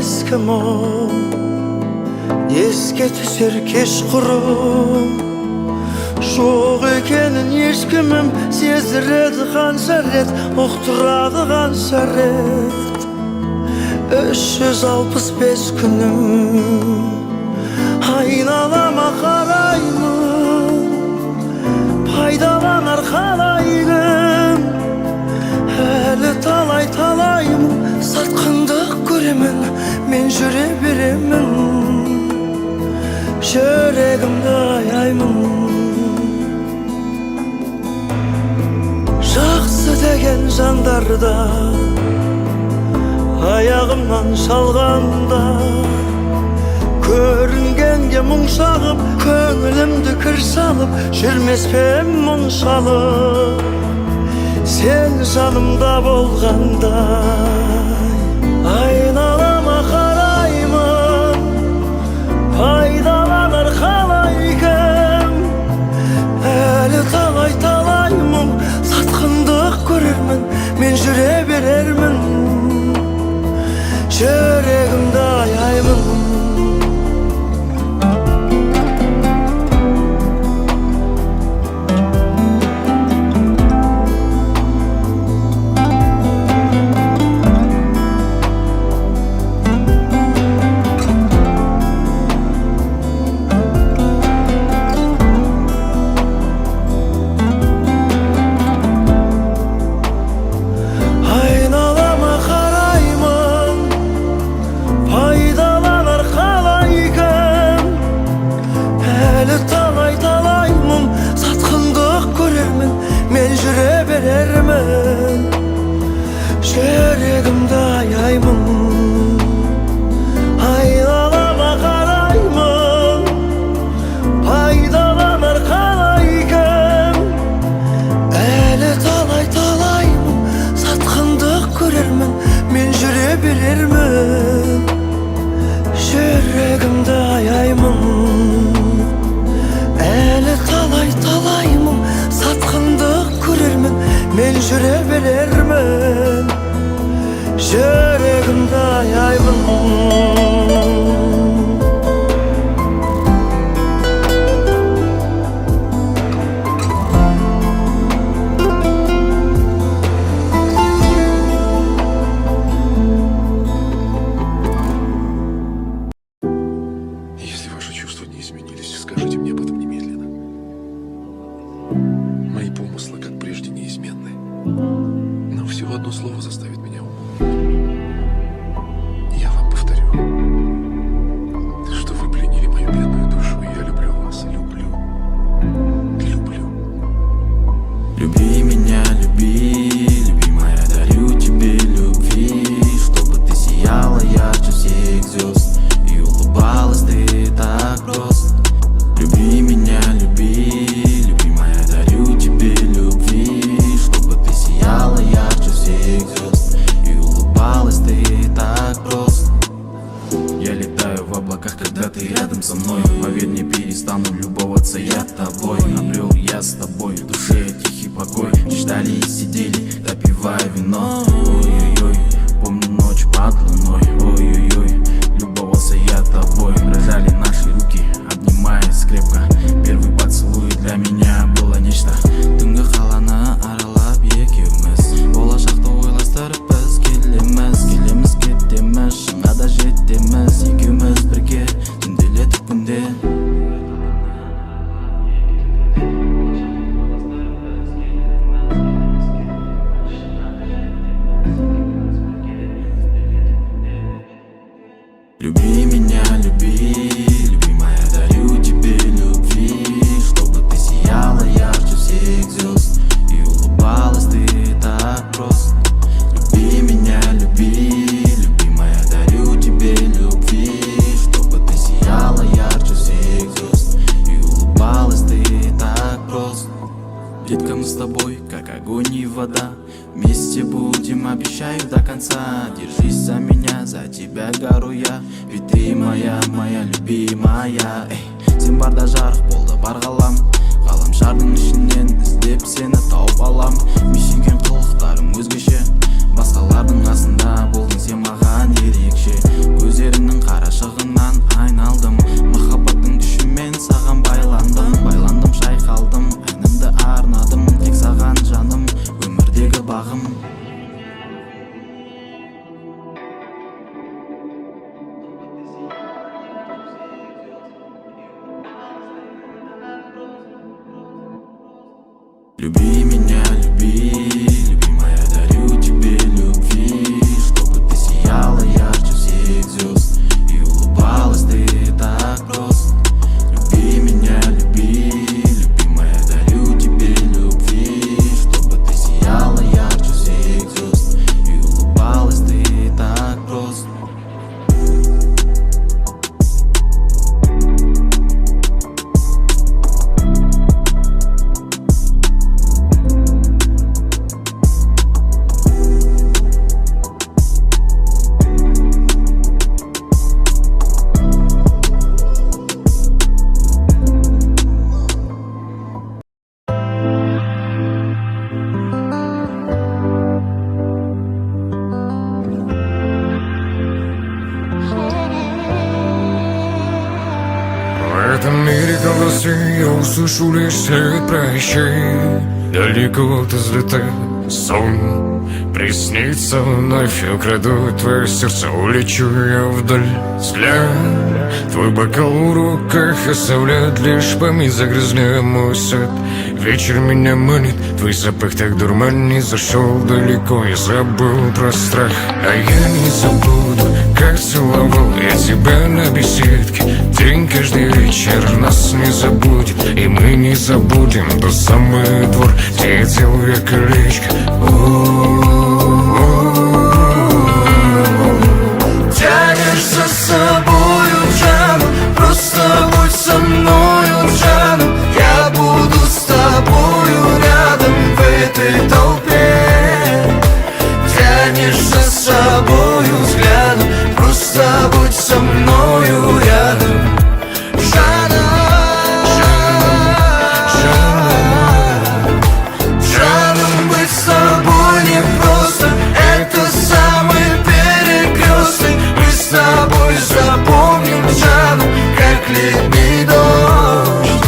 eski mum, esке түсер кешқұрым. Жоқ екенін ешкімім сездіреді қанша рет, ұқтырады қанша рет. 365 күнім айналама қараймын, пайдаланар қалайым. Әлі талай-талаймын, сатқындық көремін, мен жүре беремін, жүрегімді аяймын. Жақсы деген жандарда аяғымнан шалғанда, көрінгенге мұң шағып, көңілімді кір салып, жүрмеспен мұншалып. Сен жанымда болғандай айналама қараймын, пайдаланар қалай кім. Әлі талай-талаймын, сатқындық көрермін, мен жүре берермін, жүрегімді аяймын. Жүрегімді аяймын, айналама қараймын, пайдаланар қалай кім. Әлі талай-талаймын, сатқындық көрермін, мен жүре берермін, жүрегімді аяймын. Әлі талай-талаймын, сатқындық көрермін, мен жүре берермін, жүрегімді аяймын. Если ваши чувства не изменились, скажите мне об этом немедленно. Мои помыслы, как прежде, неизменны, но всего одно слово заставит меня умолкнуть. Я вам повторю, что вы пленили мою бедную душу, и я люблю вас, люблю. Люби меня, люби, любимая, дарю тебе любви, чтобы ты сияла ярче всех звезд и улыбалась ты так просто. Люби меня, люби, любимая, дарю тебе любви, чтобы ты сияла ярче всех звезд и улыбалась ты так просто. Я летаю в облаках, когда ты рядом со мной. Поверь, не перестану любоваться я тобой. Обрел я с тобой в душе тихий покой. Ждали и сидели, допивая вино. Ой-ой-ой, помню ночь под луной. Ой-ой-ой, любовался я тобой. Дрожали наши руки, обнимаясь крепко. Первый поцелуй для меня было нечто. Түнгі қаланы аралап екеуміз, болашақты ойластырып біз келеміз кетеміз, шыңға да жетеміз, екеуміз бірге түнделетіп күнде. Люби меня, люби, любимая, дарю тебе любви, чтобы ты сияла ярче всех звезд и улыбалась ты так просто. Люби меня, люби, любимая, дарю тебе любви, чтобы ты сияла ярче всех звезд и улыбалась ты так просто. Детка, мы с тобой, как огонь и вода, вместе будем, обещаю, до конца. Держись за меня, за тебя гору я, ведь ты моя, моя любимая. Сен барда жарық болды бар ғалам, ғаламшардың ішінен іздеп сені тауып алам. Мүйсінген қылықтарым өзгеше, басқалардың қасында болдың сен маған ерекше. Көз Люби меня, люби, любимая, дарю тебе любви, чтобы ты сияла ярче всех звезд и улыбалась ты так просто. Люби меня, люби, любимая, дарю тебе любви, чтобы ты сияла ярче всех звезд и улыбалась ты так просто. В этом мире голосы я услышу лишь след прощай. Далеко ты взлетает сон, приснится вновь, я украду твое сердце, улечу я вдаль. Взгляд, твой бокал в руках оставляет лишь память, загрязняя мой сад. Вечер меня манит, твой запах так дурманит, зашел далеко, я забыл про страх. А я не забуду, как целовал я тебя на беседке. День каждый вечер нас не забудет, и мы не забудем тот самый двор, где я делал я колечко. Тянешь за собою, Джану, просто будь со мною, Джану. Я буду с тобою рядом в этой толпе. Тянешь за собою взглядом, просто будь со мною рядом. Джана, Джану, быть с тобой непросто, это самый перекресток. Мы с тобой запомним, Джану, как летний дождь.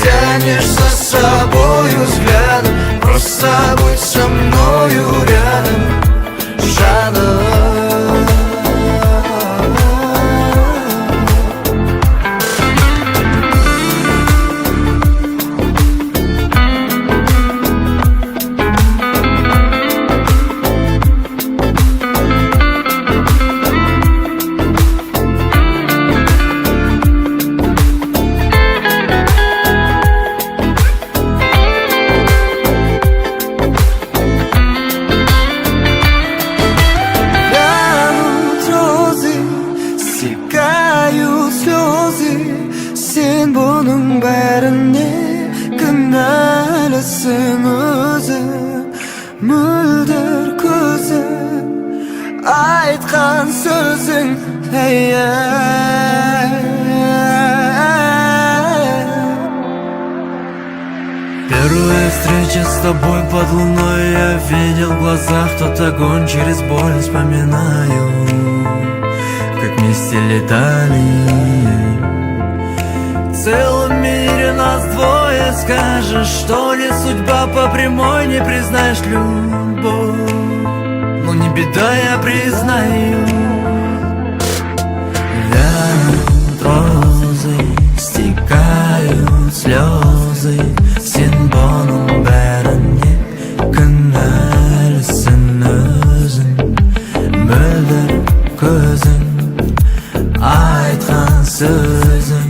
Тянешь за собою взглядом, просто будь со мною рядом. Джана. Стекают слезы, сен бұның бәріне кінәлісің өзің. Мөлдір көзің, айтқан сөзің, Первая встреча с тобой под луной, я видел в глазах тот огонь, через боль вспоминаю, как вместе летали. В целом мире нас двое, скажешь, что не судьба по прямой, не признаешь любовь. Ну не беда, я признаю. Вянут розы, стекают слезы, сен бұның бәріне кінәлісің өзің. Мөлдір көзің, айтқан сөзің,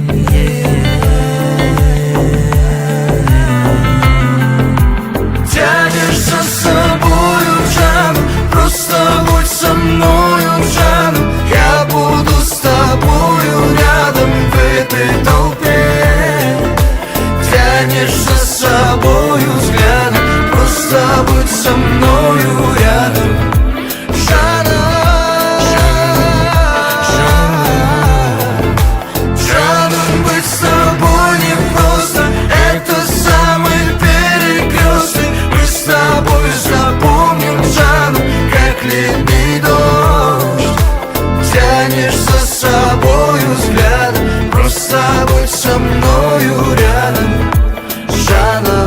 Тянешь за собою, Джану, просто будь со мною, Джану. Я буду с тобою рядом в этой толпе. Тянешь за собою взглядом, просто будь со мною рядом. Джана, Джану, быть с тобой непросто, это самый перекресток. Мы с тобой запомним, Джану, как летний дождь. Тянешь за собою взглядом, просто будь со мною рядом. Джана.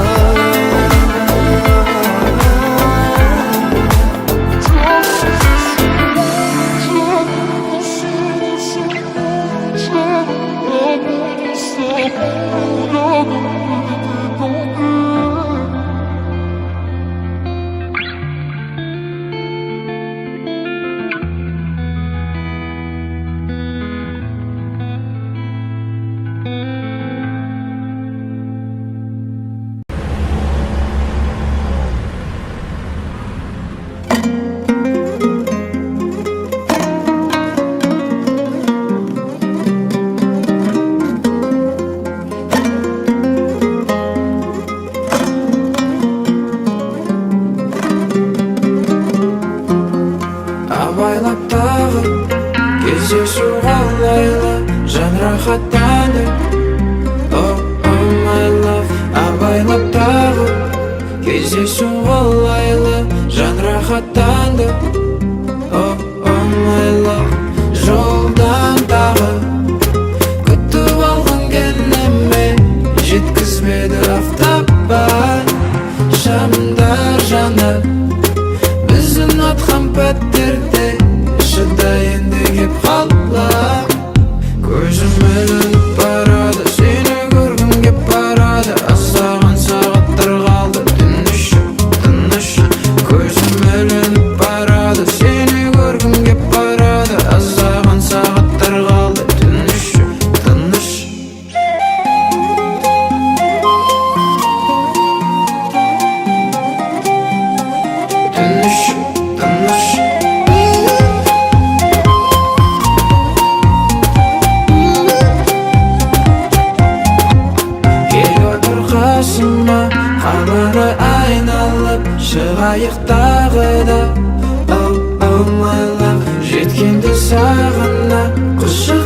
рахаттанды. Oh, oh my love, абайлап тағы кездесу олайлы, жан рахаттанды. Oh, oh my love, жолдан тағы күтіп алған кенеме жеткізбеді автопан. Шамдар жаны біз ұнатқан пәттерде шыдай енді кеп қалам. Көзім ілініп барады, сені көргім кеп барады. Аздаған сағаттар қалды, тыныш, тыныш. Көзім ілініп барады, сені көргім кеп барады. Аздаған сағаттар қалды, тыныш, тыныш. Тыныш, тыныш. Қасыма қалары айналып шығайық тағы да. Oh, oh my love, жеткенде сағына құшақ